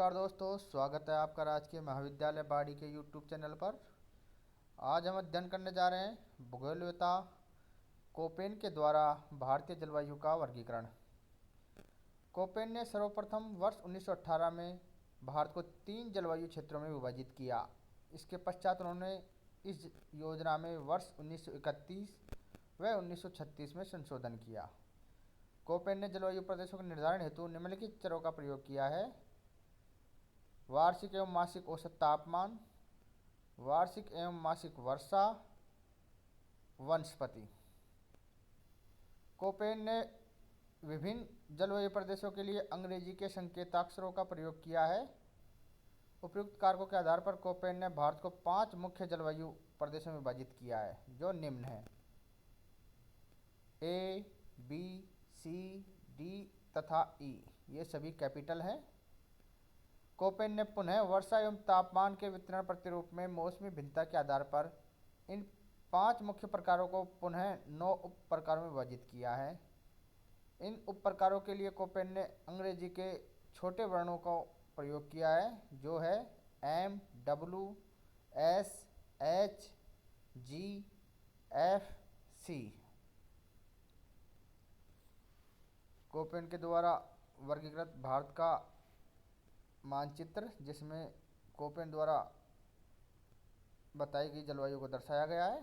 नमस्कार दोस्तों, स्वागत है आपका राजकीय महाविद्यालय बाड़ी के यूट्यूब चैनल पर। आज हम अध्ययन करने जा रहे हैं भूगोलवेत्ता कोपेन के द्वारा भारतीय जलवायु का वर्गीकरण। कोपेन ने सर्वप्रथम वर्ष 1918 में भारत को 3 जलवायु क्षेत्रों में विभाजित किया। इसके पश्चात उन्होंने इस योजना में वर्ष 1931 व 1936 में संशोधन किया। कोपेन ने जलवायु प्रदेशों के निर्धारण हेतु निम्नलिखित चरों का प्रयोग किया है: वार्षिक एवं मासिक औसत तापमान, वार्षिक एवं मासिक वर्षा, वनस्पति। कोपेन ने विभिन्न जलवायु प्रदेशों के लिए अंग्रेजी के संकेताक्षरों का प्रयोग किया है। उपयुक्त कारकों के आधार पर कोपेन ने भारत को 5 मुख्य जलवायु प्रदेशों में विभाजित किया है, जो निम्न है: ए, बी, सी, डी तथा ई। ये सभी कैपिटल हैं। कोपेन ने पुनः वर्षा एवं तापमान के वितरण प्रतिरूप में मौसमी भिन्नता के आधार पर इन 5 मुख्य प्रकारों को पुनः 9 उप प्रकारों में विभाजित किया है। इन उप प्रकारों के लिए कोपेन ने अंग्रेजी के छोटे वर्णों का प्रयोग किया है, जो है एम, डब्ल्यू, एस, एच, जी, एफ, सी। कोपेन के द्वारा वर्गीकृत भारत का मानचित्र, जिसमें कोपेन द्वारा बताई गई जलवायु को दर्शाया गया है।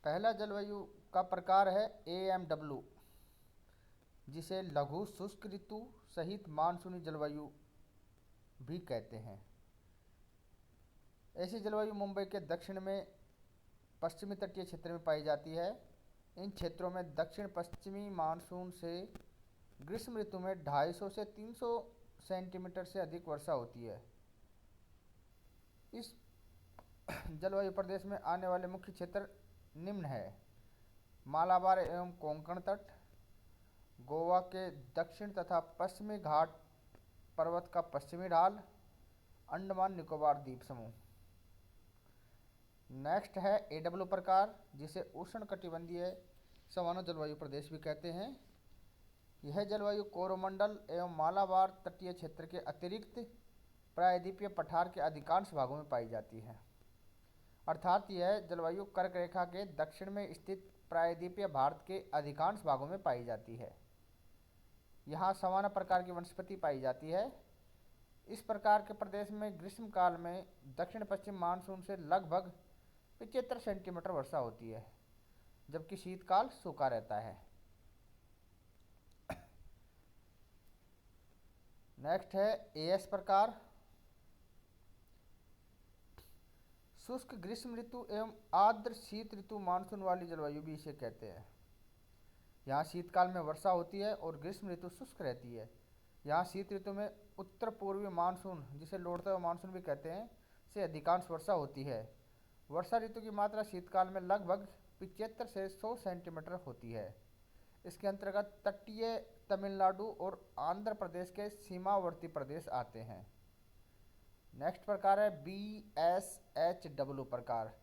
पहला जलवायु का प्रकार है AMW, जिसे लघु शुष्क ऋतु सहित मानसूनी जलवायु भी कहते हैं। ऐसी जलवायु मुंबई के दक्षिण में पश्चिमी तटीय क्षेत्र में पाई जाती है। इन क्षेत्रों में दक्षिण पश्चिमी मानसून से ग्रीष्म ऋतु में 250 से 300 सेंटीमीटर से अधिक वर्षा होती है। इस जलवायु प्रदेश में आने वाले मुख्य क्षेत्र निम्न है: मालाबार एवं कोंकण तट, गोवा के दक्षिण तथा पश्चिमी घाट पर्वत का पश्चिमी ढाल, अंडमान निकोबार द्वीप समूह। नेक्स्ट है AW प्रकार, जिसे उष्णकटिबंधीय सवाना जलवायु प्रदेश भी कहते हैं। यह जलवायु कोरोमंडल एवं मालाबार तटीय क्षेत्र के अतिरिक्त प्रायद्वीपीय पठार के अधिकांश भागों में पाई जाती है। अर्थात यह जलवायु कर्क रेखा के दक्षिण में स्थित प्रायद्वीपीय भारत के अधिकांश भागों में पाई जाती है। यहाँ सवाना प्रकार की वनस्पति पाई जाती है। इस प्रकार के प्रदेश में ग्रीष्म काल में दक्षिण पश्चिम मानसून से लगभग 75 सेंटीमीटर वर्षा होती है, जबकि शीतकाल सूखा रहता है। नेक्स्ट है AS प्रकार। शुष्क ग्रीष्म ऋतु एवं आर्द्र शीत ऋतु मानसून वाली जलवायु भी इसे कहते हैं। यहाँ शीतकाल में वर्षा होती है और ग्रीष्म ऋतु शुष्क रहती है। यहाँ शीत ऋतु में उत्तर पूर्वी मानसून, जिसे लौटता हुआ मानसून भी कहते हैं, से अधिकांश वर्षा होती है। वर्षा ऋतु की मात्रा शीतकाल में लगभग 75 से 100 सेंटीमीटर होती है। इसके अंतर्गत तटीय तमिलनाडु और आंध्र प्रदेश के सीमावर्ती प्रदेश आते हैं। नेक्स्ट प्रकार है BSHW प्रकार,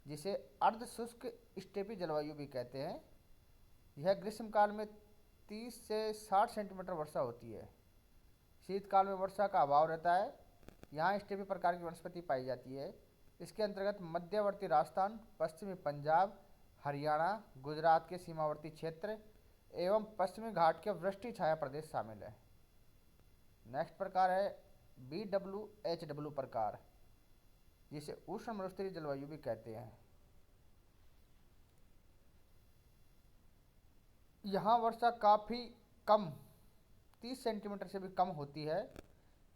जिसे अर्ध शुष्क स्टेपी जलवायु भी कहते हैं। यह ग्रीष्मकाल में 30 से 60 सेंटीमीटर वर्षा होती है। शीतकाल में वर्षा का अभाव रहता है। यहाँ स्टेपी प्रकार की वनस्पति पाई जाती है। इसके अंतर्गत मध्यवर्ती राजस्थान, पश्चिमी पंजाब, हरियाणा, गुजरात के सीमावर्ती क्षेत्र एवं पश्चिमी घाट के वृष्टि छाया प्रदेश शामिल है। नेक्स्ट प्रकार है BWHW प्रकार, जिसे उष्ण मरुस्थलीय जलवायु भी कहते हैं। यहाँ वर्षा काफ़ी कम 30 सेंटीमीटर से भी कम होती है।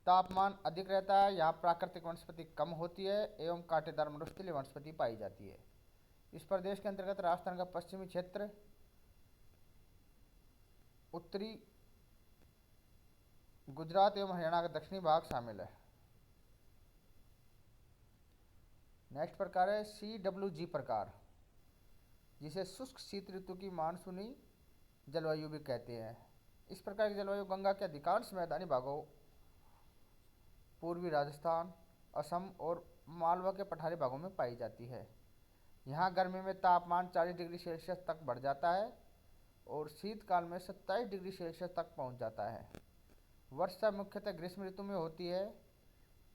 तापमान अधिक रहता है। यहाँ प्राकृतिक वनस्पति कम होती है एवं कांटेदार मरुस्थलीय वनस्पति पाई जाती है। इस प्रदेश के अंतर्गत राजस्थान का पश्चिमी क्षेत्र, उत्तरी गुजरात एवं हरियाणा का दक्षिणी भाग शामिल है। नेक्स्ट प्रकार है CWG प्रकार, जिसे शुष्क शीत ऋतु की मानसूनी जलवायु भी कहते हैं। इस प्रकार की जलवायु गंगा के अधिकांश मैदानी भागों, पूर्वी राजस्थान, असम और मालवा के पठारी भागों में पाई जाती है। यहाँ गर्मी में तापमान 40 डिग्री सेल्सियस तक बढ़ जाता है। और शीतकाल में 27 डिग्री सेल्सियस तक पहुंच जाता है। वर्षा मुख्यतः ग्रीष्म ऋतु में होती है।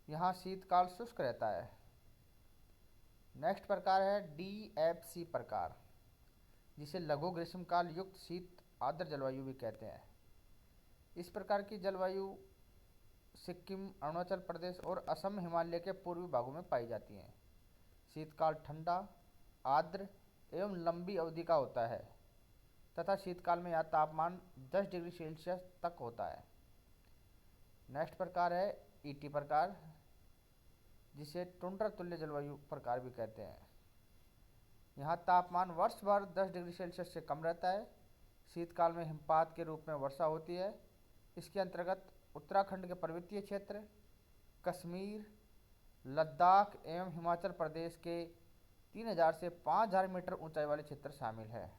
यहाँ शीतकाल शुष्क रहता है। नेक्स्ट प्रकार है DFC प्रकार, जिसे लघु ग्रीष्मकाल युक्त शीत आर्द्र जलवायु भी कहते हैं। इस प्रकार की जलवायु सिक्किम, अरुणाचल प्रदेश और असम हिमालय के पूर्वी भागों में पाई जाती हैं। शीतकाल ठंडा, आर्द्र एवं लंबी अवधि का होता है तथा शीतकाल में यहाँ तापमान 10 डिग्री सेल्सियस तक होता है। नेक्स्ट प्रकार है ET प्रकार, जिसे टुंड्रा तुल्य जलवायु प्रकार भी कहते हैं। यहाँ तापमान वर्ष भर 10 डिग्री सेल्सियस से कम रहता है। शीतकाल में हिमपात के रूप में वर्षा होती है। इसके अंतर्गत उत्तराखंड के पर्वतीय क्षेत्र, कश्मीर, लद्दाख एवं हिमाचल प्रदेश के 3000 से 5000 मीटर ऊंचाई वाले क्षेत्र शामिल है।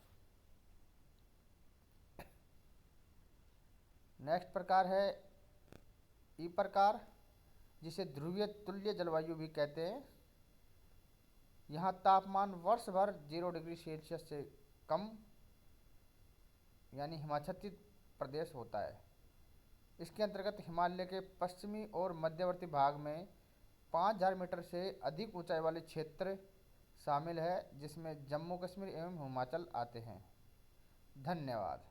नेक्स्ट प्रकार है ई प्रकार, जिसे ध्रुवीय तुल्य जलवायु भी कहते हैं। यहाँ तापमान वर्ष भर 0 डिग्री सेल्सियस से कम यानी हिमाच्छादित प्रदेश होता है। इसके अंतर्गत हिमालय के पश्चिमी और मध्यवर्ती भाग में 5000 मीटर से अधिक ऊंचाई वाले क्षेत्र शामिल है, जिसमें जम्मू कश्मीर एवं हिमाचल आते हैं। धन्यवाद।